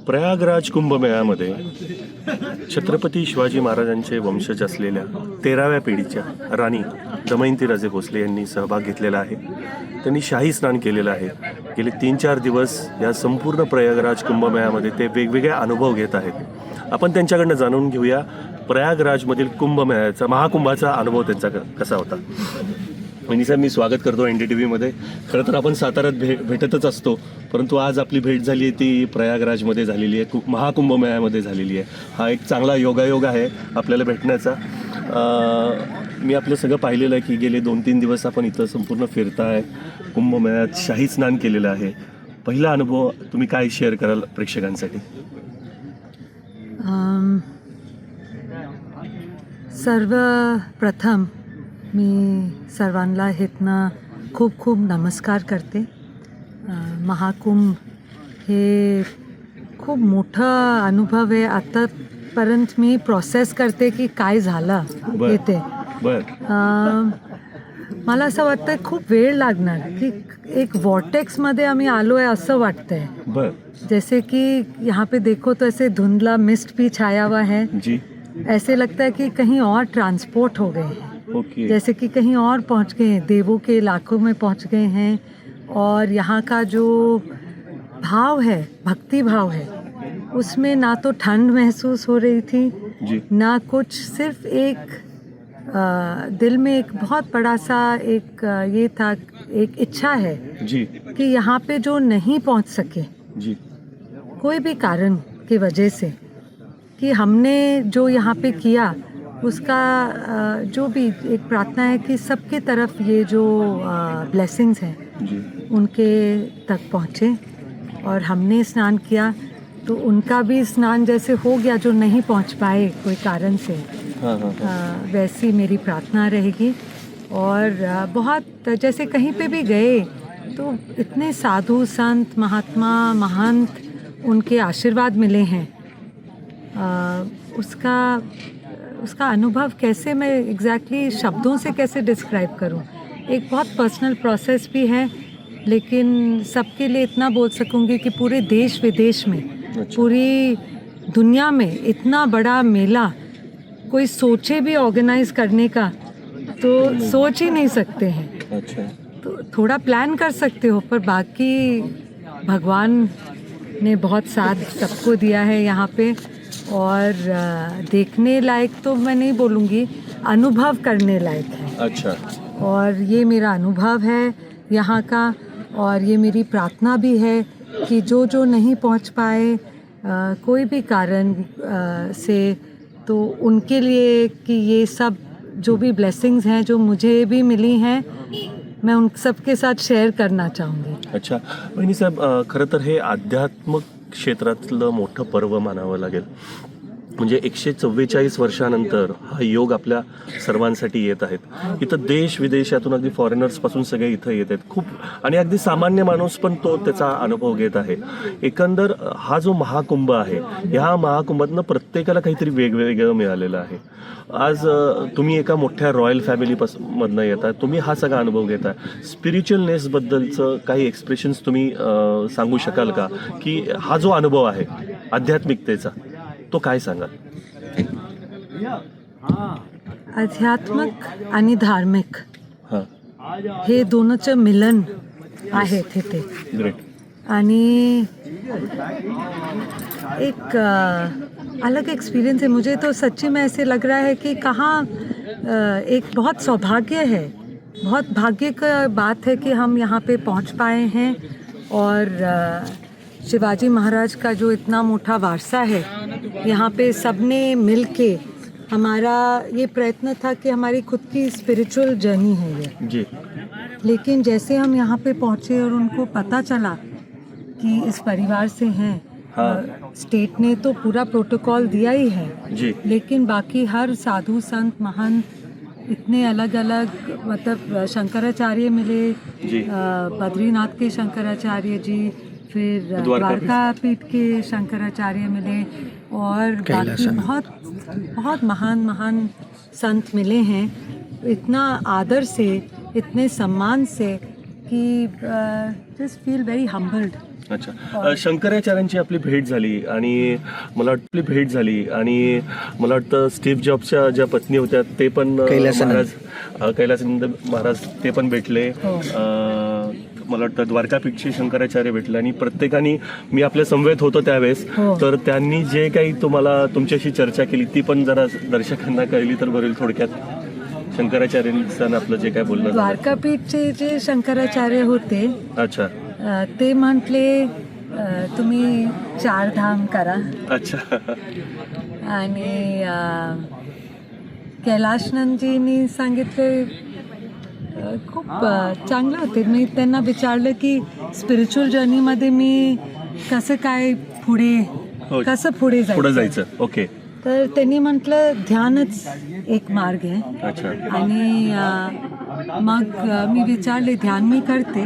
प्रयागराज कुंभमेळ्यामध्ये छत्रपती शिवाजी महाराजांचे वंशज असलेल्या 13व्या पिढीच्या राणी दमयंती भोसले यांनी सहभाग घेतलेला आहे. त्यांनी शाही स्नान केलेलं आहे. गेले 3-4 दिवस या संपूर्ण प्रयागराज कुंभमेळ्यामध्ये ते वेगवेगळे अनुभव घेत आहेत. आपण त्यांच्याकडनं जाणून घेऊया प्रयागराजमधील कुंभमेळ्याचा महाकुंभाचा अनुभव त्यांचा कसा होता. वहिनी साहेब, मी स्वागत करतो NDTVमध्ये. खरं तर आपण साताऱ्यात भेटतच असतो, परंतु आज आपली भेट झाली आहे ती प्रयागराजमध्ये झालेली आहे, महाकुंभमेळ्यामध्ये झालेली आहे. हा एक चांगला योगायोग आहे आपल्याला भेटण्याचा. मी आपलं सगळं पाहिलेलं आहे की गेले 2-3 दिवस आपण इथं संपूर्ण फिरताय, कुंभमेळ्यात शाही स्नान केलेलं आहे. पहिला अनुभव तुम्ही काय शेअर कराल प्रेक्षकांसाठी? सर्वप्रथम मी सर्वांना इथनं खूप खूप नमस्कार करते. महाकुंभ हे खूप मोठा अनुभव आहे. आतापर्यंत मी प्रोसेस करते की काय झालं इथे. मला असं वाटतं खूप वेळ लागणार की एक वॉर्टेक्समध्ये आम्ही आलो आहे असं वाटतंय. जैसे कि यहाँ पे देखो तो ऐसे धुंधला मिस्ट भी छाया हुआ है जी. ऐसे लगता है कि कहीं और ट्रांसपोर्ट हो गए हैं. जैसे कि कहीं और पहुंच गए हैं, देवों के इलाकों में पहुंच गए हैं. और यहाँ का जो भाव है, भक्ति भाव है, उसमें ना तो ठंड महसूस हो रही थी जी. ना कुछ, सिर्फ एक दिल में एक बहुत बड़ा सा एक ये था, एक इच्छा है जी कि यहाँ पे जो नहीं पहुँच सके जी कोई भी कारण की वजह से, कि हमने जो यहाँ पे किया उसका जो भी एक प्रार्थना है कि सबके तरफ ये जो ब्लेसिंग्स हैं जी उनके तक पहुँचे. और हमने स्नान किया तो उनका भी स्नान जैसे हो गया जो नहीं पहुँच पाए कोई कारण से. वैसी मेरी प्रार्थना रहेगी. और बहुत जैसे कहीं पे भी गए तो इतने साधु संत महात्मा महंत उनके आशीर्वाद मिले हैं. उसका अनुभव कैसे मैं एग्जैक्टली शब्दों से कैसे डिस्क्राइब करूं. एक बहुत पर्सनल प्रोसेस भी है, लेकिन सबके लिए इतना बोल सकूंगी कि पूरे देश विदेश में, पूरी दुनिया में इतना बड़ा मेला कोई सोचे भी ऑर्गेनाइज करने का तो सोच ही नहीं सकते हैं. अच्छा. तो थोड़ा प्लान कर सकते हो, पर बाकी भगवान ने बहुत साथ सबको दिया है यहाँ पे. और देखने लायक तो मैं नहीं बोलूँगी, अनुभव करने लायक है. अच्छा. और ये मेरा अनुभव है यहाँ का. और ये मेरी प्रार्थना भी है कि जो जो नहीं पहुँच पाए कोई भी कारण से, तो उनके लिए कि ये सब जो भी ब्लेसिंग्स हैं जो मुझे भी मिली हैं, मैं उन सबके साथ शेअर करना चाहूँगी. अच्छा. वहिनी साहेब, खरं तर हे आध्यात्मिक क्षेत्रातलं मोठं पर्व मानावं लागेल. म्हणजे 144 वर्षानंतर हा योग आपल्या सर्वांसाठी येत आहेत. इथं देश विदेशातून अगदी फॉरेनर्सपासून सगळे इथं येत आहेत खूप, आणि अगदी सामान्य माणूस पण तो त्याचा अनुभव घेत आहे. एकंदर हा जो महाकुंभ आहे, ह्या महाकुंभातनं प्रत्येकाला काहीतरी वेगवेगळं मिळालेलं आहे. आज तुम्ही एका मोठ्या रॉयल फॅमिलीमधनं येता, तुम्ही हा सगळा अनुभव घेता. स्पिरिच्युअलनेसबद्दलचं काही एक्सप्रेशन्स तुम्ही सांगू शकाल का, की हा जो अनुभव आहे आध्यात्मिकतेचा, तो काय सांगाल? आध्यात्मिक आणि धार्मिक हे दोनोंचं मिलन आहे तिथे. ग्रेट. आणि एक अलग एक्सपीरियंस है. मुझे तो सच्ची में ऐसे लग रहा है कि कहाँ एक बहुत सौभाग्य है, बहुत भाग्य का बात है कि हम यहाँ पे पहुँच पाए हैं. और शिवाजी महाराज का जो इतना मोटा वारसा है, यहाँ पे सबने मिल के, हमारा ये प्रयत्न था कि हमारी खुद की स्पिरिचुअल जर्नी है ये जी. लेकिन जैसे हम यहाँ पे पहुँचे और उनको पता चला कि इस परिवार से हैं, स्टेट ने तो पूरा प्रोटोकॉल दिया ही है जी, लेकिन बाकी हर साधु संत महंत इतने अलग अलग, मतलब शंकराचार्य मिले जी, बद्रीनाथ के शंकराचार्य जी, फिर द्वारका पीठ के शंकराचार्य मिले, और बाकी बहुत बहुत महान महान संत मिले हैं. इतना आदर से, इतने सम्मान से कि जस्ट फील वेरी हम्बल्ड अच्छा, शंकराचार्यांची आपली भेट झाली आणि मला वाटतं स्टीव्ह जॉबच्या ज्या पत्नी होत्या ते पण कैलासानंद महाराज ते पण भेटले. मला वाटतं द्वारकापीठचे शंकराचार्य भेटले आणि प्रत्येकाने, मी आपल्या समवेत होतो त्यावेळेस, तर त्यांनी जे काही तुम्हाला तुमच्याशी चर्चा केली ती पण जरा दर्शकांना कळली तर बरेल थोडक्यात. शंकराचार्यांचं आपलं जे काय बोलणं, द्वारकापीठचे जे शंकराचार्य होते, अच्छा, ते म्हटले तुम्ही 4 धाम करा. अच्छा. आणि कैलाशनंदजींनी सांगितले खूप चांगलं होते. मी त्यांना विचारलं की स्पिरिच्युअल जर्नीमध्ये मी कसं पुढे जायचं. ओके. तर त्यांनी म्हटलं ध्यानच एक मार्ग आहे. अच्छा. आणि मग मी विचारले, ध्यान मी करते,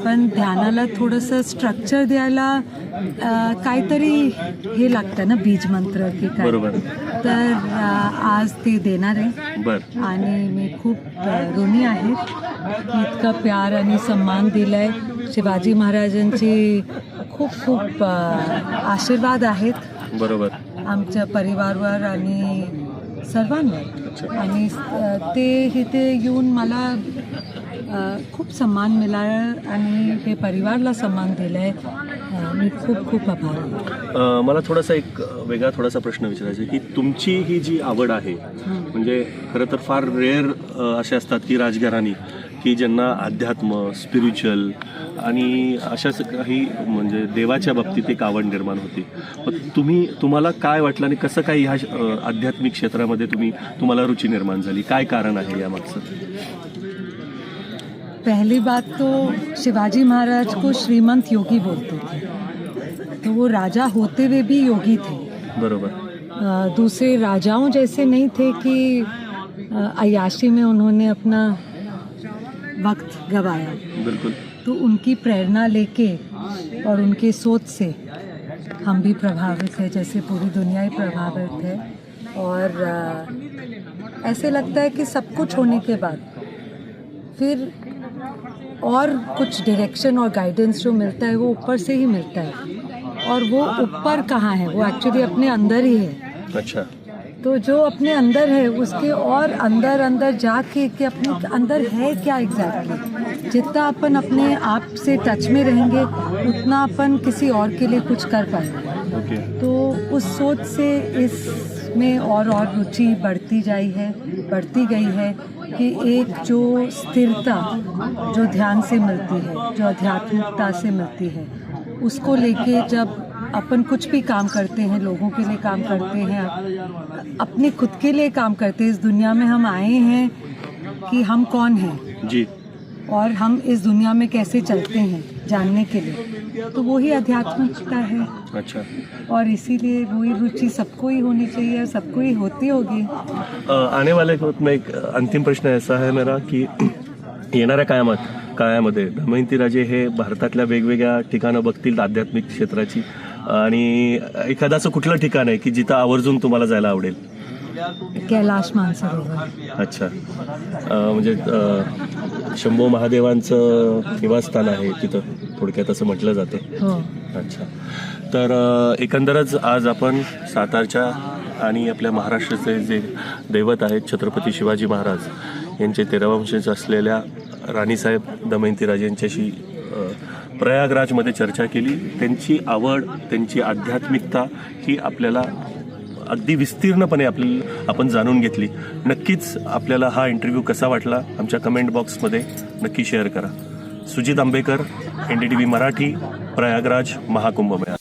पण ध्यानाला थोडंसं स्ट्रक्चर द्यायला काहीतरी हे लागतं ना, बीज मंत्र की काय. बरोबर. तर आज ते देणार आहे. आणि मी खूप ऋणी आहे की इतका प्यार आणि सन्मान दिलाय. शिवाजी महाराजांची खूप खूप आशीर्वाद आहेत. बरोबर. आमच्या परिवारावर आणि सर्वांवर. आणि ते इथे येऊन मला खूप सन्मान मिळाला आणि हे परिवाराला सन्मान दिलाय. मी खूप खूप आभार आहे. मला थोडासा एक वेगळा प्रश्न विचारायचा आहे की तुमची ही जी आवड आहे, म्हणजे खरं तर फार रेअर असे असतात की राजघराणी की ज्यांना अध्यात्म, स्पिरिच्युअल आणि अशाच काही म्हणजे देवाच्या बाबतीत एक आवड निर्माण होती. मग तुम्हाला काय वाटलं आणि कसं काय ह्या आध्यात्मिक क्षेत्रामध्ये तुम्हाला रुची निर्माण झाली? काय कारण आहे यामागचं? पहली बात तो शिवाजी महाराज को श्रीमंत योगी बोलते थे, तो वो राजा होते हुए भी योगी थे. बरोबर. दूसरे राजाओं जैसे नहीं थे कि अय्याशी में उन्होंने अपना वक्त गवाया. बिल्कुल. तो उनकी प्रेरणा लेके और उनके सोच से हम भी प्रभावित हैं, जैसे पूरी दुनिया ही प्रभावित है. और ऐसे लगता है कि सब कुछ होने के बाद फिर और कुछ डायरेक्शन और गाइडेंस जो मिलता है वो ऊपर से ही मिलता है. और वो ऊपर कहाँ है, वो एक्चुअली अपने अंदर ही है. अच्छा. तो जो अपने अंदर है उसके और अंदर जाके कि अपने अंदर है क्या एग्जैक्टली, जितना अपन अपने आप से टच में रहेंगे उतना अपन किसी और के लिए कुछ कर पाएंगे. ओके. तो उस सोच से इसमें और रुचि बढ़ती गई है कि एक जो स्थिरता जो ध्यान से मिलती है, जो आध्यात्मिकता से मिलती है, उसको लेके जब अपन कुछ भी काम करते हैं, लोगों के लिए काम करते हैं, अपने खुद के लिए काम करते हैं. इस दुनिया में हम आए हैं कि हम कौन हैं जी, और हम इस दुनिया में कैसे चलते हैं जानने के लिए, तो वही आध्यात्मिकता है. अच्छा. और इसीलिए वही रुचि सबको ही होनी चाहिए, सबको ही होती होगी. आने वाले वक्त में एक अंतिम प्रश्न ऐसा है मेरा की येणाऱ्या काळामध्ये दमयंतीराजे हे भारतातल्या वेगवेगळ्या ठिकाणं बघतील आध्यात्मिक क्षेत्राची, आणि एखादं असं कुठलं ठिकाण आहे की जिथं आवर्जून तुम्हाला जायला आवडेल? कैलाश मानसरोवर. अच्छा. म्हणजे शंभू महादेवांचं निवासस्थान आहे तिथं, थोडक्यात असं म्हटलं जातं. हो. अच्छा. तर एकंदरच आज आपण सातारच्या आणि आपल्या महाराष्ट्राचे जे दैवत आहेत छत्रपती शिवाजी महाराज यांचे 13 वंशज असलेल्या राणीसाहेब दमयंतीराजे यांच्याशी प्रयागराजमध्ये चर्चा केली. त्यांची आवड, त्यांची आध्यात्मिकता ही आपल्याला अगदी विस्तीर्णपणे आपण जाणून घेतली. नक्कीच आपल्याला हा इंटरव्ह्यू कसा वाटला आमच्या कमेंट बॉक्समध्ये नक्की शेअर करा. सुजित आंबेकर, NDTV मराठी, प्रयागराज महाकुंभमेळा.